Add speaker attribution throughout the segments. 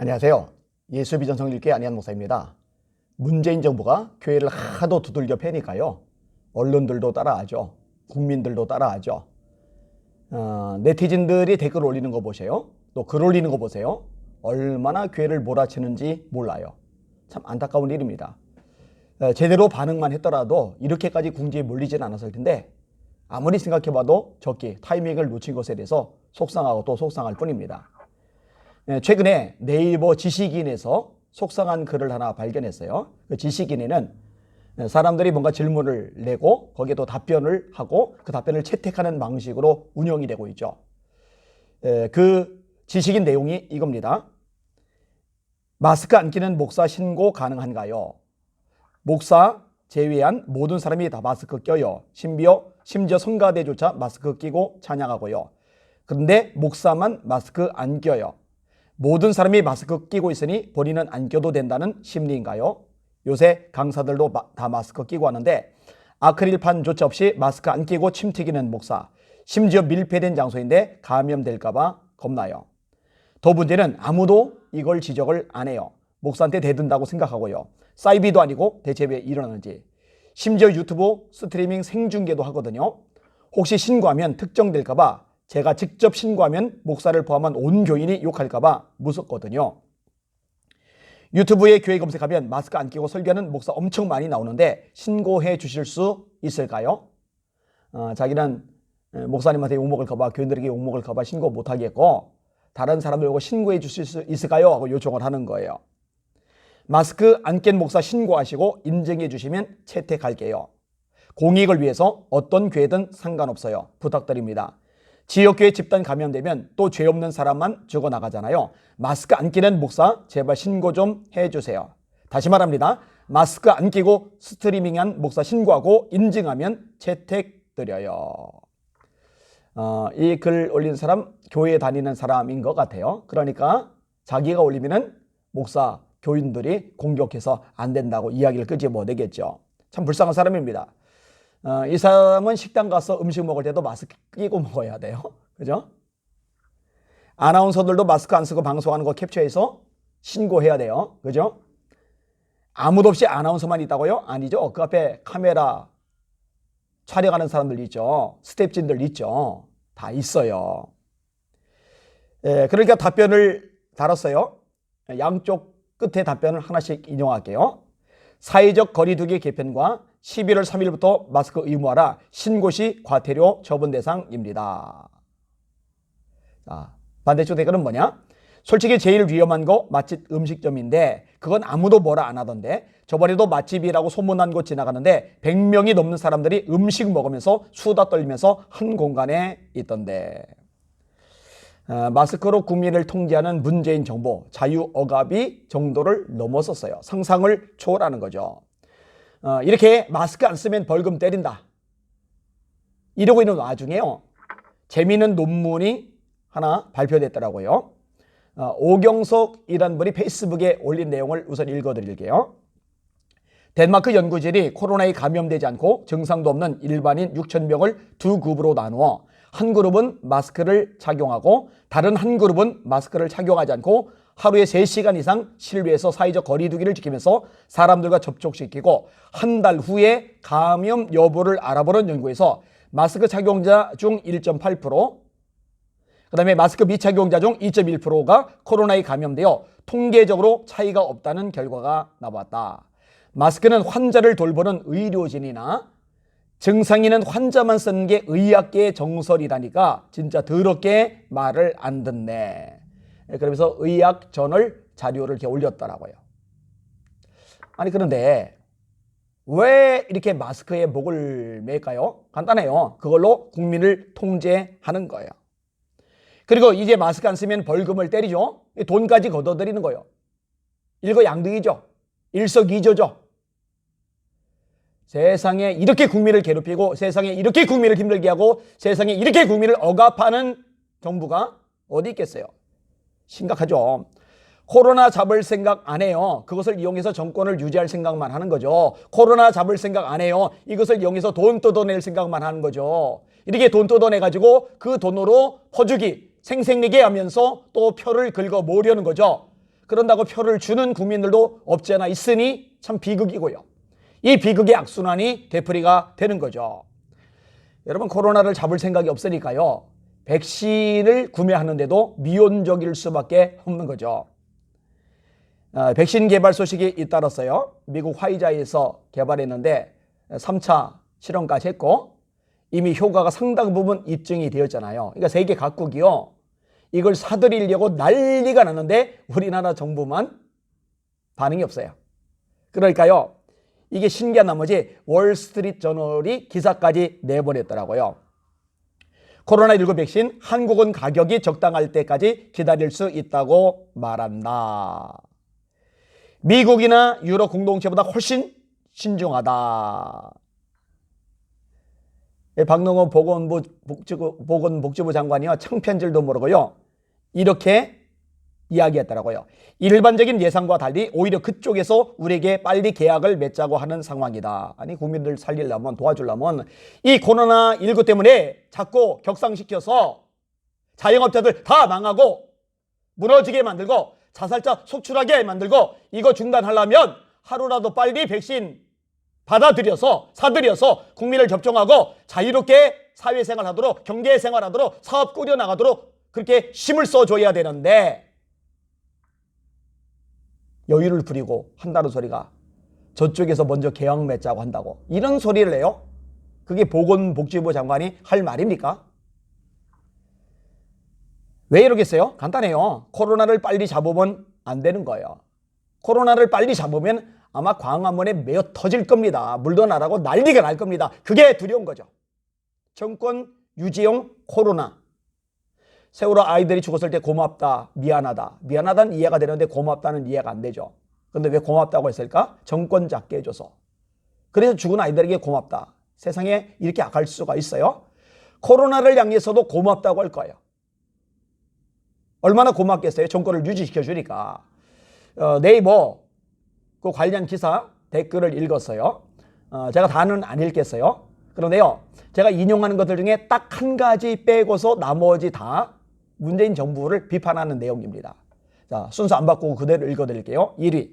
Speaker 1: 안녕하세요. 예수비전성일교회 안희한 목사입니다. 문재인 정부가 교회를 하도 두들겨 패니까요. 언론들도 따라하죠. 국민들도 따라하죠. 네티즌들이 댓글 올리는 거 보세요. 또 글 올리는 거 보세요. 얼마나 교회를 몰아치는지 몰라요. 참 안타까운 일입니다. 제대로 반응만 했더라도 이렇게까지 궁지에 몰리지는 않았을 텐데 아무리 생각해봐도 적기 타이밍을 놓친 것에 대해서 속상하고 또 속상할 뿐입니다. 최근에 네이버 지식인에서 속상한 글을 하나 발견했어요. 그 지식인에는 사람들이 뭔가 질문을 내고 거기에 또 답변을 하고 그 답변을 채택하는 방식으로 운영이 되고 있죠. 그 지식인 내용이 이겁니다. 마스크 안 끼는 목사 신고 가능한가요? 목사 제외한 모든 사람이 다 마스크 껴요. 심지어 성가대조차 마스크 끼고 찬양하고요. 그런데 목사만 마스크 안 껴요. 모든 사람이 마스크 끼고 있으니 본인은 안 껴도 된다는 심리인가요? 요새 강사들도 다 마스크 끼고 하는데 아크릴판조차 없이 마스크 안 끼고 침 튀기는 목사, 심지어 밀폐된 장소인데 감염될까봐 겁나요. 더 문제는 아무도 이걸 지적을 안 해요. 목사한테 대든다고 생각하고요. 사이비도 아니고 대체 왜 이러는지. 심지어 유튜브 스트리밍 생중계도 하거든요. 혹시 신고하면 특정될까봐, 제가 직접 신고하면 목사를 포함한 온 교인이 욕할까봐 무섭거든요. 유튜브에 교회 검색하면 마스크 안 끼고 설교하는 목사 엄청 많이 나오는데 신고해 주실 수 있을까요? 자기는 목사님한테 욕먹을까봐, 교인들에게 욕먹을까봐 신고 못하겠고 다른 사람들 이거 신고해 주실 수 있을까요? 하고 요청을 하는 거예요. 마스크 안 낀 목사 신고하시고 인증해 주시면 채택할게요. 공익을 위해서 어떤 교회든 상관없어요. 부탁드립니다. 지역교회 집단 감염되면 또 죄 없는 사람만 죽어나가잖아요. 마스크 안 끼는 목사 제발 신고 좀 해주세요. 다시 말합니다. 마스크 안 끼고 스트리밍한 목사 신고하고 인증하면 채택 드려요. 이 글 올린 사람 교회 다니는 사람인 것 같아요. 그러니까 자기가 올리면은 목사, 교인들이 공격해서 안 된다고 이야기를 끄집어내겠죠. 참 불쌍한 사람입니다. 이 사람은 식당 가서 음식 먹을 때도 마스크 끼고 먹어야 돼요. 그죠? 아나운서들도 마스크 안 쓰고 방송하는 거 캡처해서 신고해야 돼요. 그죠? 아무도 없이 아나운서만 있다고요? 아니죠. 그 앞에 카메라 촬영하는 사람들 있죠. 스태프진들 있죠. 다 있어요. 그러니까 답변을 달았어요. 양쪽 끝에 답변을 하나씩 인용할게요. 사회적 거리두기 개편과 11월 3일부터 마스크 의무화라 신고 시 과태료 처분 대상입니다. 자, 반대쪽 댓글은 뭐냐? 솔직히 제일 위험한 거 맛집 음식점인데 그건 아무도 뭐라 안 하던데 저번에도 맛집이라고 소문난 곳 지나가는데 100명이 넘는 사람들이 음식 먹으면서 수다 떨면서 한 공간에 있던데. 마스크로 국민을 통제하는 문재인 정부 자유 억압이 정도를 넘어섰어요. 상상을 초월하는 거죠. 이렇게 마스크 안 쓰면 벌금 때린다 이러고 있는 와중에요, 재미있는 논문이 하나 발표됐더라고요. 오경석이라는 분이 페이스북에 올린 내용을 우선 읽어드릴게요. 덴마크 연구진이 코로나에 감염되지 않고 증상도 없는 일반인 6,000명을 두 그룹으로 나누어 한 그룹은 마스크를 착용하고 다른 한 그룹은 마스크를 착용하지 않고 하루에 3시간 이상 실외에서 사회적 거리두기를 지키면서 사람들과 접촉시키고 한 달 후에 감염 여부를 알아보는 연구에서 마스크 착용자 중 1.8%, 그 다음에 마스크 미착용자 중 2.1%가 코로나에 감염되어 통계적으로 차이가 없다는 결과가 나왔다. 마스크는 환자를 돌보는 의료진이나 증상 있는 환자만 쓰는 게 의학계의 정설이라니까 진짜 더럽게 말을 안 듣네. 그러면서 의학저널 자료를 이렇게 올렸더라고요. 아니 그런데 왜 이렇게 마스크에 목을 맬까요? 간단해요. 그걸로 국민을 통제하는 거예요. 그리고 이제 마스크 안 쓰면 벌금을 때리죠. 돈까지 걷어들이는 거예요. 일거양득이죠. 일석이조죠. 세상에 이렇게 국민을 괴롭히고 세상에 이렇게 국민을 힘들게 하고 세상에 이렇게 국민을 억압하는 정부가 어디 있겠어요? 심각하죠. 코로나 잡을 생각 안 해요. 그것을 이용해서 정권을 유지할 생각만 하는 거죠. 코로나 잡을 생각 안 해요. 이것을 이용해서 돈 뜯어낼 생각만 하는 거죠. 이렇게 돈 뜯어내가지고 그 돈으로 퍼주기, 생색내게 하면서 또 표를 긁어 모으려는 거죠. 그런다고 표를 주는 국민들도 없지 않아 있으니 참 비극이고요. 이 비극의 악순환이 되풀이가 되는 거죠. 여러분, 코로나를 잡을 생각이 없으니까요, 백신을 구매하는데도 미온적일 수밖에 없는 거죠. 백신 개발 소식이 잇따랐어요. 미국 화이자에서 개발했는데 3차 실험까지 했고 이미 효과가 상당 부분 입증이 되었잖아요. 그러니까 세계 각국이요, 이걸 사들이려고 난리가 났는데 우리나라 정부만 반응이 없어요. 그러니까요, 이게 신기한 나머지 월스트리트 저널이 기사까지 내보냈더라고요. 코로나19 백신 한국은 가격이 적당할 때까지 기다릴 수 있다고 말한다. 미국이나 유럽 공동체보다 훨씬 신중하다. 박능호 보건복지부 장관이요, 창피한줄도 모르고요, 이렇게 이야기했더라고요. 일반적인 예상과 달리 오히려 그쪽에서 우리에게 빨리 계약을 맺자고 하는 상황이다. 아니, 국민들 살리려면, 도와주려면 이 코로나19 때문에 자꾸 격상시켜서 자영업자들 다 망하고 무너지게 만들고 자살자 속출하게 만들고 이거 중단하려면 하루라도 빨리 백신 받아들여서 사들여서 국민을 접종하고 자유롭게 사회생활하도록, 경제생활하도록, 사업 꾸려나가도록 그렇게 힘을 써줘야 되는데 여유를 부리고 한다는 소리가 저쪽에서 먼저 계약 맺자고 한다고 이런 소리를 해요? 그게 보건복지부 장관이 할 말입니까? 왜 이러겠어요? 간단해요. 코로나를 빨리 잡으면 안 되는 거예요. 코로나를 빨리 잡으면 아마 광화문에 메어 터질 겁니다. 물러나라고 난리가 날 겁니다. 그게 두려운 거죠. 정권 유지용 코로나. 세월호 아이들이 죽었을 때 고맙다, 미안하다. 미안하다는 이해가 되는데 고맙다는 이해가 안 되죠. 그런데 왜 고맙다고 했을까? 정권 잡게 해줘서. 그래서 죽은 아이들에게 고맙다. 세상에 이렇게 악할 수가 있어요? 코로나를 향해서도 고맙다고 할 거예요. 얼마나 고맙겠어요? 정권을 유지시켜 주니까. 네이버 그 관련 기사 댓글을 읽었어요. 제가 다는 안 읽겠어요. 그런데요, 제가 인용하는 것들 중에 딱 한 가지 빼고서 나머지 다 문재인 정부를 비판하는 내용입니다. 자, 순서 안 바꾸고 그대로 읽어드릴게요. 1위.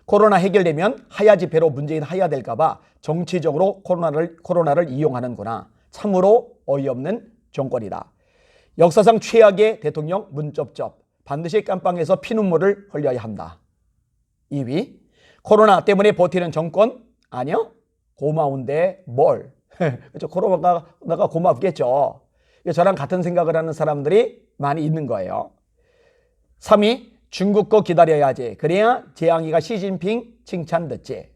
Speaker 1: 코로나 해결되면 하야 집회로 문재인 하야 될까봐 정치적으로 코로나를 이용하는구나. 참으로 어이없는 정권이다. 역사상 최악의 대통령 문쩝쩝. 반드시 깜빵에서 피눈물을 흘려야 한다. 2위. 코로나 때문에 버티는 정권? 아니요. 고마운데 뭘. 그렇죠. 코로나가 고맙겠죠. 저랑 같은 생각을 하는 사람들이 많이 있는 거예요. 3위. 중국 거 기다려야지. 그래야 재앙이가 시진핑 칭찬 듣지.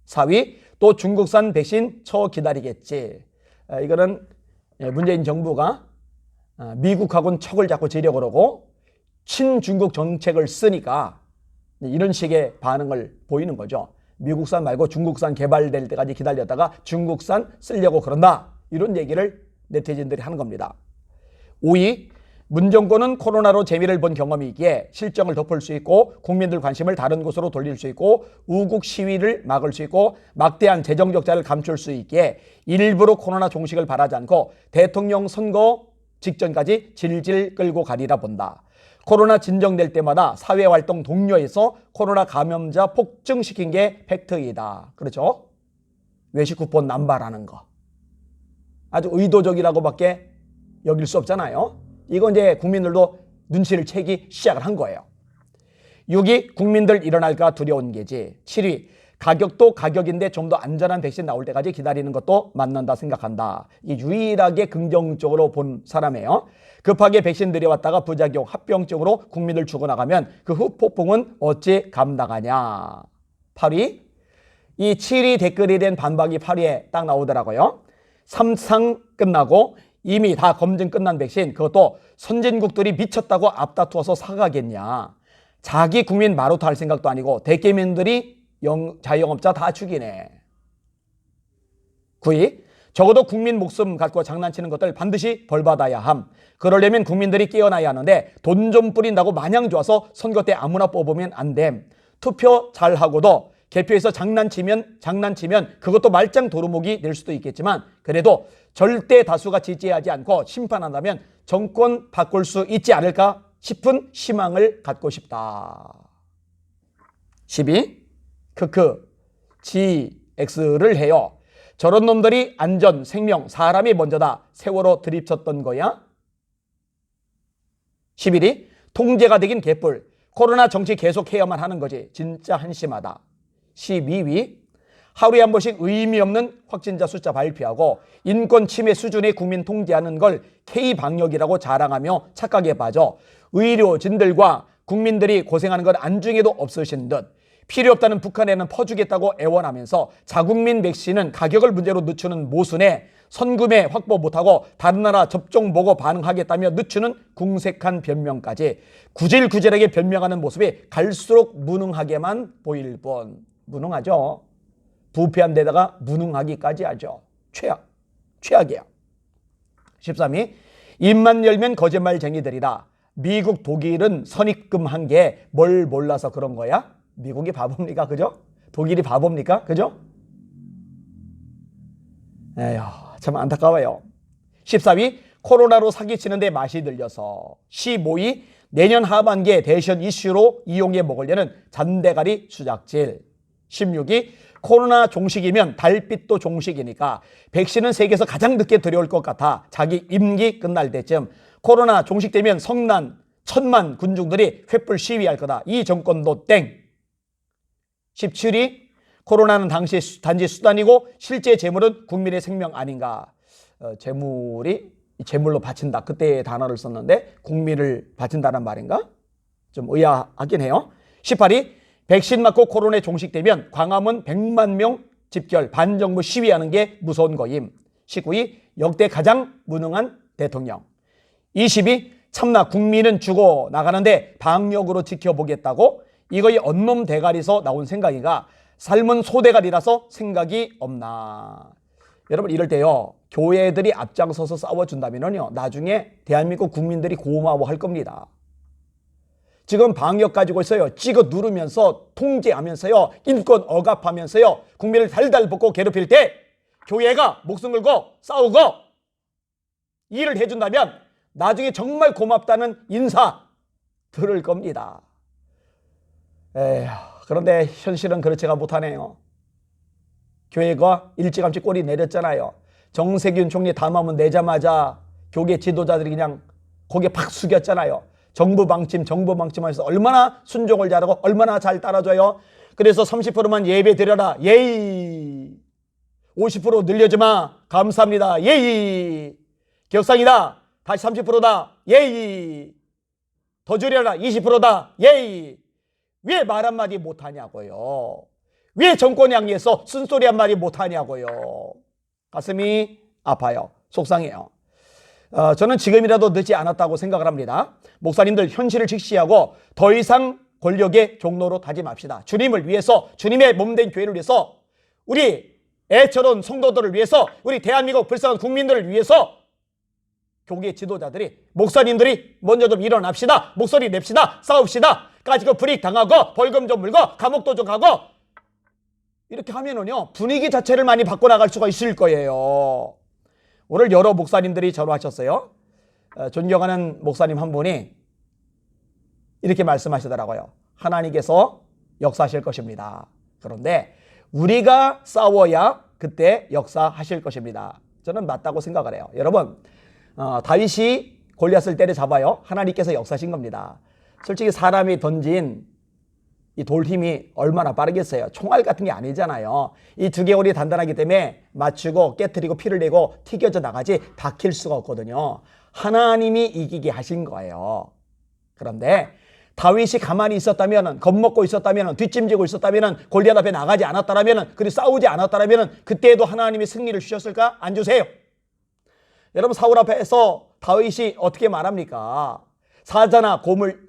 Speaker 1: 4위. 또 중국산 백신 기다리겠지. 이거는 문재인 정부가 미국하고는 척을 자꾸 지려고 그러고 친중국 정책을 쓰니까 이런 식의 반응을 보이는 거죠. 미국산 말고 중국산 개발될 때까지 기다렸다가 중국산 쓰려고 그런다. 이런 얘기를 네티즌들이 하는 겁니다. 5위. 문정권은 코로나로 재미를 본 경험이 있기에 실정을 덮을 수 있고 국민들 관심을 다른 곳으로 돌릴 수 있고 우국 시위를 막을 수 있고 막대한 재정 적자를 감출 수 있기에 일부러 코로나 종식을 바라지 않고 대통령 선거 직전까지 질질 끌고 가리라 본다. 코로나 진정될 때마다 사회활동 독려해서 코로나 감염자 폭증시킨 게 팩트이다. 그렇죠? 외식 쿠폰 남발하는 거. 아주 의도적이라고밖에 여길 수 없잖아요. 이건 이제 국민들도 눈치를 채기 시작을 한 거예요. 6위. 국민들 일어날까 두려운 게지. 7위. 가격도 가격인데 좀 더 안전한 백신 나올 때까지 기다리는 것도 맞는다 생각한다. 이 유일하게 긍정적으로 본 사람이에요. 급하게 백신 들여왔다가 부작용, 합병증으로 국민을 죽어나가면 그 후폭풍은 어찌 감당하냐. 8위. 이 7위 댓글이 된 반박이 8위에 딱 나오더라고요. 3상 끝나고 이미 다 검증 끝난 백신, 그것도 선진국들이 미쳤다고 앞다투어서 사가겠냐. 자기 국민 마루타 할 생각도 아니고 대개민들이 자영업자 다 죽이네. 9위. 적어도 국민 목숨 갖고 장난치는 것들 반드시 벌받아야 함. 그러려면 국민들이 깨어나야 하는데 돈 좀 뿌린다고 마냥 좋아서 선거 때 아무나 뽑으면 안 됨. 투표 잘하고도 개표에서 장난치면 그것도 말짱 도루묵이 될 수도 있겠지만 그래도 절대 다수가 지지하지 않고 심판한다면 정권 바꿀 수 있지 않을까 싶은 희망을 갖고 싶다. 12. 크크 GX를 해요. 저런 놈들이 안전, 생명, 사람이 먼저다. 세월호 들이쳤던 거야? 11위. 통제가 되긴 개뿔. 코로나 정치 계속해야만 하는 거지. 진짜 한심하다. 12위. 하루에 한 번씩 의미 없는 확진자 숫자 발표하고 인권 침해 수준의 국민 통제하는 걸 K방역이라고 자랑하며 착각에 빠져 의료진들과 국민들이 고생하는 건 안중에도 없으신 듯 필요 없다는 북한에는 퍼주겠다고 애원하면서 자국민 백신은 가격을 문제로 늦추는 모순에 선구매 확보 못하고 다른 나라 접종 보고 반응하겠다며 늦추는 궁색한 변명까지 구질구질하게 변명하는 모습이 갈수록 무능하게만 보일 뿐. 무능하죠. 부패한 데다가 무능하기까지 하죠. 최악이야. 13위. 입만 열면 거짓말쟁이들이다. 미국, 독일은 선입금한 게 뭘 몰라서 그런 거야? 미국이 바보입니까? 그죠? 독일이 바보입니까? 그죠? 에휴, 참 안타까워요. 14위. 코로나로 사기치는데 맛이 들려서. 15위. 내년 하반기에 대선 이슈로 이용해 먹으려는 잔대가리 수작질. 16위. 코로나 종식이면 달빛도 종식이니까 백신은 세계에서 가장 늦게 들여올 것 같아. 자기 임기 끝날 때쯤 코로나 종식되면 성난 천만 군중들이 횃불 시위할 거다. 이 정권도 땡. 17위. 코로나는 당시 단지 수단이고 실제 재물은 국민의 생명 아닌가. 재물로 바친다. 그때의 단어를 썼는데 국민을 바친다는 말인가? 좀 의아하긴 해요. 18위. 백신 맞고 코로나에 종식되면 광화문 100만 명 집결 반정부 시위하는 게 무서운 거임. 19위. 역대 가장 무능한 대통령. 20위. 참나 국민은 죽어 나가는데 방역으로 지켜보겠다고? 이거 이 언놈 대가리에서 나온 생각이가 삶은 소대가리라서 생각이 없나. 여러분 이럴 때요. 교회들이 앞장서서 싸워준다면요. 나중에 대한민국 국민들이 고마워할 겁니다. 지금 방역 가지고 있어요. 찍어 누르면서 통제하면서요. 인권 억압하면서요. 국민을 달달 볶고 괴롭힐 때 교회가 목숨 걸고 싸우고 일을 해준다면 나중에 정말 고맙다는 인사 들을 겁니다. 그런데 현실은 그렇지가 못하네요. 교회가 일찌감치 꼬리 내렸잖아요. 정세균 총리 담화문 내자마자 교계 지도자들이 그냥 고개 팍 숙였잖아요. 정부 방침 하면서 얼마나 순종을 잘하고 얼마나 잘 따라줘요. 그래서 30%만 예배 드려라. 예이. 50% 늘려주마. 감사합니다. 예이. 격상이다. 다시 30%다. 예이. 더 줄여라. 20%다. 예이. 왜 말 한마디 못하냐고요. 왜 정권 향해서 쓴소리 한마디 못하냐고요. 가슴이 아파요. 속상해요. 저는 지금이라도 늦지 않았다고 생각을 합니다. 목사님들 현실을 직시하고 더 이상 권력의 종로로 타지 맙시다. 주님을 위해서, 주님의 몸된 교회를 위해서, 우리 애처로운 성도들을 위해서, 우리 대한민국 불쌍한 국민들을 위해서 교계 지도자들이, 목사님들이 먼저 좀 일어납시다. 목소리 냅시다. 싸웁시다. 가지고 불이익 당하고 벌금 좀 물고 감옥도 좀 가고 이렇게 하면은요 분위기 자체를 많이 바꿔나갈 수가 있을 거예요. 오늘 여러 목사님들이 전화하셨어요. 존경하는 목사님 한 분이 이렇게 말씀하시더라고요. 하나님께서 역사하실 것입니다. 그런데 우리가 싸워야 그때 역사하실 것입니다. 저는 맞다고 생각을 해요. 여러분 다윗이 골리앗을 때려잡아요. 하나님께서 역사하신 겁니다. 솔직히 사람이 던진 이 돌 힘이 얼마나 빠르겠어요. 총알 같은 게 아니잖아요. 이 두개골이 단단하기 때문에 맞추고 깨트리고 피를 내고 튀겨져 나가지 박힐 수가 없거든요. 하나님이 이기게 하신 거예요. 그런데 다윗이 가만히 있었다면, 겁먹고 있었다면, 뒷짐지고 있었다면, 골리앗 앞에 나가지 않았다면, 그리고 싸우지 않았다면 그때에도 하나님이 승리를 주셨을까? 안 주세요. 여러분 사울 앞에서 다윗이 어떻게 말합니까? 사자나 곰을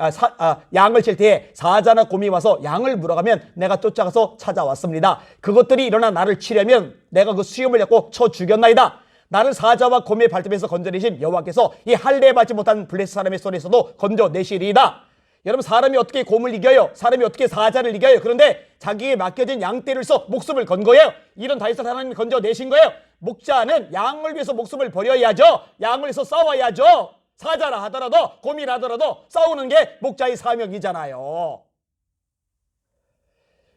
Speaker 1: 양을 칠 때에 사자나 곰이 와서 양을 물어가면 내가 쫓아가서 찾아왔습니다. 그것들이 일어나 나를 치려면 내가 그 수염을 잡고 쳐 죽였나이다. 나를 사자와 곰의 발톱에서 건져내신 여호와께서 이 할례 받지 못한 블레셋 사람의 손에서도 건져내시리이다. 여러분 사람이 어떻게 곰을 이겨요? 사람이 어떻게 사자를 이겨요? 그런데 자기에게 맡겨진 양떼를 써 목숨을 건 거예요. 이런 다윗을 하나님이 건져내신 거예요. 목자는 양을 위해서 목숨을 버려야죠. 양을 위해서 싸워야죠. 사자라 하더라도 고민하더라도 싸우는 게 목자의 사명이잖아요.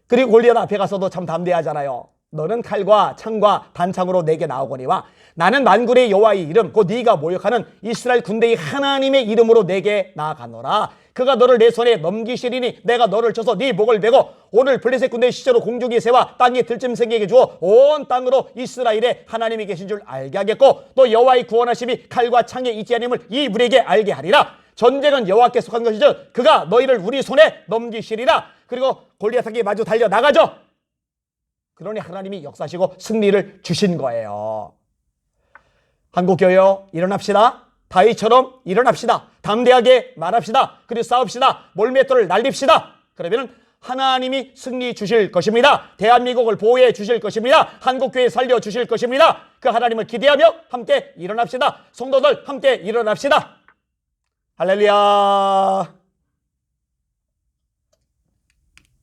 Speaker 1: 그리고 골리앗 앞에 가서도 참 담대하잖아요. 너는 칼과 창과 단창으로 내게 나오거니와 나는 만군의 여호와의 이름 곧 네가 모욕하는 이스라엘 군대의 하나님의 이름으로 내게 나아가노라. 그가 너를 내 손에 넘기시리니 내가 너를 쳐서 네 목을 베고 오늘 블레셋 군대의 시체로 공중의 새와 땅의 들짐승에게 주어 온 땅으로 이스라엘에 하나님이 계신 줄 알게 하겠고 또 여호와의 구원하심이 칼과 창에 있지 않음을 이 무리에게 알게 하리라. 전쟁은 여호와께 속한 것이죠. 그가 너희를 우리 손에 넘기시리라. 그리고 골리앗에게 마주 달려 나가죠. 그러니 하나님이 역사하시고 승리를 주신 거예요. 한국교회요, 일어납시다. 다윗처럼 일어납시다. 담대하게 말합시다. 그리고 싸웁시다. 몰맷돌을 날립시다. 그러면 하나님이 승리 주실 것입니다. 대한민국을 보호해 주실 것입니다. 한국교회 살려 주실 것입니다. 그 하나님을 기대하며 함께 일어납시다. 성도들 함께 일어납시다. 할렐루야.